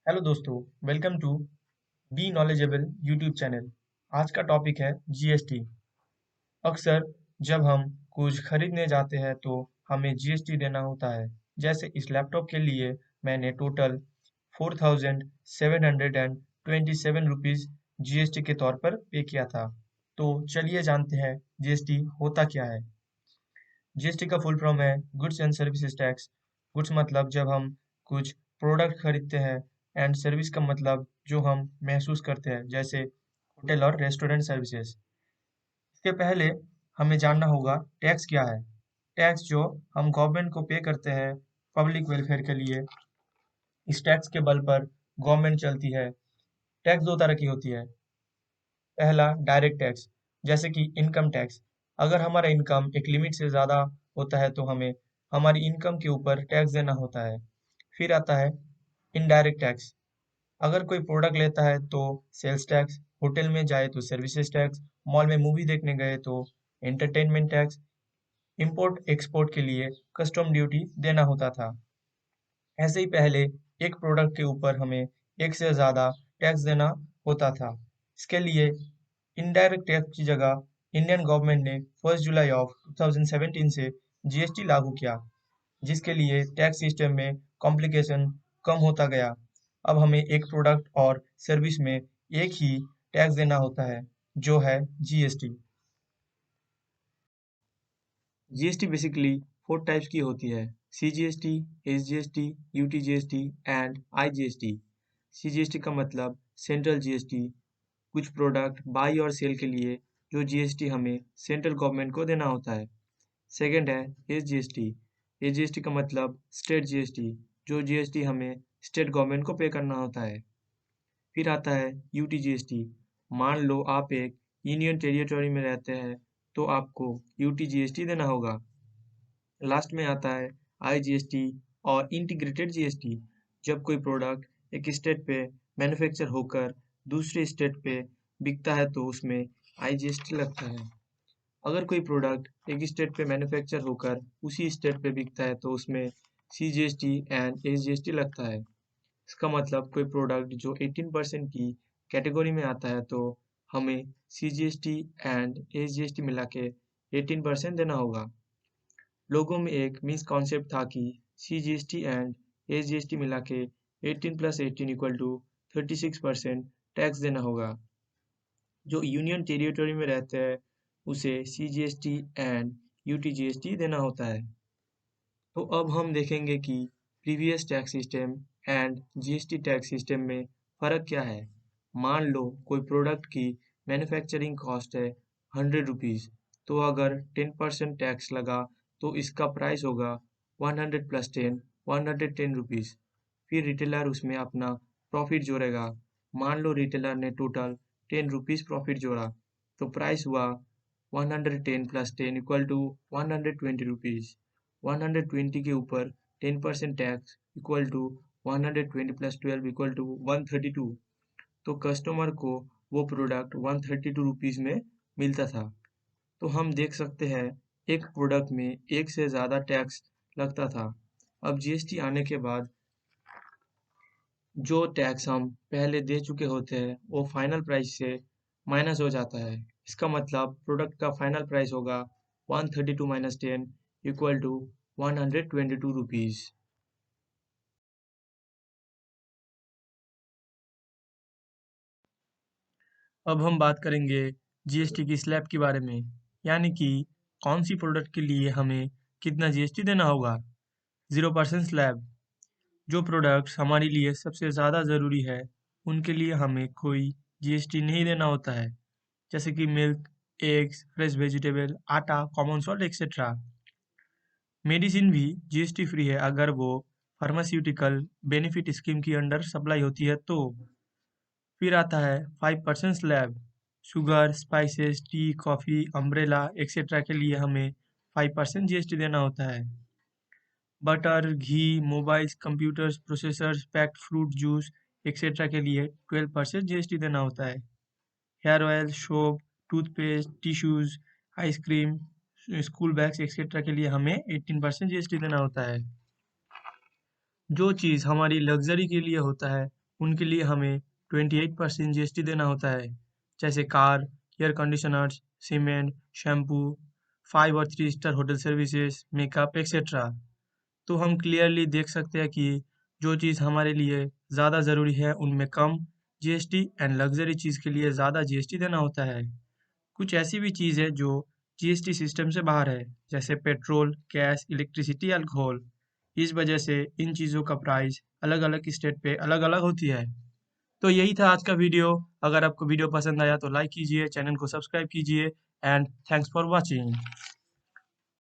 Hello दोस्तों, welcome to be knowledgeable YouTube channel. आज का टॉपिक है जीएसटी। अक्सर जब हम कुछ खरीदने जाते हैं तो हमें जीएसटी देना होता है। जैसे इस लैपटॉप के लिए मैंने टोटल 4727 रुपीज़ जीएसटी के तौर पर पे किया था। तो चलिए जानते हैं जीएसटी होता क्या है। जीएसटी का फुल फॉर्म है goods and services tax. Goods मतलब जब हम कुछ प्रोडक्ट खरीदते हैं, एंड सर्विस का मतलब जो हम महसूस करते हैं, जैसे होटल और रेस्टोरेंट सर्विसेज। इसके पहले हमें जानना होगा टैक्स क्या है। टैक्स जो हम गवर्नमेंट को पे करते हैं पब्लिक वेलफेयर के लिए। इस टैक्स के बल पर गवर्नमेंट चलती है। टैक्स दो तरह की होती है। पहला डायरेक्ट टैक्स, जैसे कि इनकम टैक्स। अगर हमारा इनकम एक लिमिट से ज़्यादा होता है तो हमें हमारी इनकम के ऊपर टैक्स देना होता है। फिर आता है इनडायरेक्ट टैक्स। अगर कोई प्रोडक्ट लेता है तो सेल्स टैक्स, होटल में जाए तो सर्विसेज टैक्स, मॉल में मूवी देखने गए तो एंटरटेनमेंट टैक्स, इंपोर्ट एक्सपोर्ट के लिए कस्टम ड्यूटी देना होता था। ऐसे ही पहले एक प्रोडक्ट के ऊपर हमें एक से ज़्यादा टैक्स देना होता था। इसके लिए इनडायरेक्ट टैक्स की जगह इंडियन गवर्नमेंट ने 1 जुलाई ऑफ 2017 से जीएसटी लागू किया, जिसके लिए टैक्स सिस्टम में कॉम्प्लिकेशन कम होता गया। अब हमें एक प्रोडक्ट और सर्विस में एक ही टैक्स देना होता है, जो है जीएसटी। जीएसटी बेसिकली 4 टाइप्स की होती है: CGST, SGST, UTGST and IGST. CGST का मतलब सेंट्रल जीएसटी, कुछ प्रोडक्ट बाई और सेल के लिए जो जीएसटी हमें सेंट्रल गवर्नमेंट को देना होता है। सेकंड है एसजीएसटी। एसजीएसटी का मतलब स्टेट जीएसटी, जो जीएसटी हमें स्टेट गवर्नमेंट को पे करना होता है। फिर आता है यूटीजीएसटी। मान लो आप एक यूनियन टेरिटरी में रहते हैं तो आपको यूटीजीएसटी देना होगा। लास्ट में आता है आईजीएसटी और इंटीग्रेटेड जीएसटी। जब कोई प्रोडक्ट एक स्टेट पे मैन्युफैक्चर होकर दूसरे स्टेट पे बिकता है तो उसमें आईजीएसटी लगता है। अगर कोई प्रोडक्ट एक स्टेट पे मैन्युफैक्चर होकर उसी स्टेट पे बिकता है तो उसमें सीजीएसटी एंड एसजीएसटी लगता है। इसका मतलब कोई प्रोडक्ट जो 18% की कैटेगरी में आता है तो हमें सीजीएसटी एंड एसजीएसटी मिला के 18% देना होगा। लोगों में एक मिसकॉन्सेप्ट था कि सीजीएसटी एंड एसजीएसटी मिला के 18 प्लस 18 इक्वल टू 36% टैक्स देना होगा। जो यूनियन टेरिटरी में रहते हैं उसे सीजीएसटी एंड यूटीजीएसटी देना होता है। तो अब हम देखेंगे कि previous tax system and GST tax system में फ़र्क क्या है। मान लो कोई प्रोडक्ट की मैन्युफैक्चरिंग कॉस्ट है 100 रुपीज़, तो अगर 10% टैक्स लगा तो इसका प्राइस होगा 100 प्लस 10 110 रुपीज़। फिर रिटेलर उसमें अपना प्रॉफिट जोड़ेगा। मान लो रिटेलर ने टोटल 10 रुपीज़ प्रॉफिट जोड़ा, तो प्राइस हुआ 110 प्लस 10 इक्वल टू 120 रुपीज़। 120 के ऊपर 10% tax equal to 120 plus 12 equal to 132। तो कस्टमर को वो प्रोडक्ट 132 रुपीज़ में मिलता था। तो हम देख सकते हैं एक प्रोडक्ट में एक से ज़्यादा टैक्स लगता था। अब जीएसटी आने के बाद जो टैक्स हम पहले दे चुके होते हैं वो फाइनल प्राइस से माइनस हो जाता है। इसका मतलब प्रोडक्ट का फाइनल प्राइस होगा 132 माइनस 10 इक्वल टू 122 रुपीज़। अब हम बात करेंगे जीएसटी की स्लैब के बारे में, यानी कि कौन सी प्रोडक्ट के लिए हमें कितना जीएसटी देना होगा। 0% स्लैब, जो प्रोडक्ट्स हमारे लिए सबसे ज़्यादा ज़रूरी है उनके लिए हमें कोई जीएसटी नहीं देना होता है, जैसे कि मिल्क, एग्स, फ्रेश वेजिटेबल, आटा, कॉमन सॉल्ट एक्सेट्रा। मेडिसिन भी जीएसटी फ्री है अगर वो फार्मास्यूटिकल बेनिफिट स्कीम की अंडर सप्लाई होती है तो। फिर आता है 5% slab. Sugar, spices, tea, coffee, umbrella etcetera के लिए हमें 5% जीएसटी देना होता है। बटर, घी, mobiles, computers, processors, packed fruit juice etcetera के लिए 12% जीएसटी देना होता है। Hair oil, soap, toothpaste, tissues, ice cream, school bags etcetera के लिए हमें 18% जीएसटी देना होता है। जो चीज़ हमारी लग्जरी के लिए होता है उनके लिए हमें 28% जीएसटी देना होता है, जैसे car, air conditioners, cement, shampoo, 5 और 3 star hotel services, makeup etcetera. तो हम क्लियरली देख सकते हैं कि जो चीज़ हमारे लिए ज़्यादा ज़रूरी है उनमें कम जीएसटी एंड लग्जरी चीज़ के लिए ज़्यादा जीएसटी देना होता है। कुछ ऐसी भी चीज़ है जो जीएसटी सिस्टम से बाहर है, जैसे पेट्रोल, गैस, इलेक्ट्रिसिटी, अल्कोहल। इस वजह से इन चीज़ों का प्राइस अलग-अलग स्टेट पे अलग-अलग होती है। तो यही था आज का वीडियो। अगर आपको वीडियो पसंद आया तो लाइक कीजिए, चैनल को सब्सक्राइब कीजिए एंड थैंक्स फॉर वॉचिंग।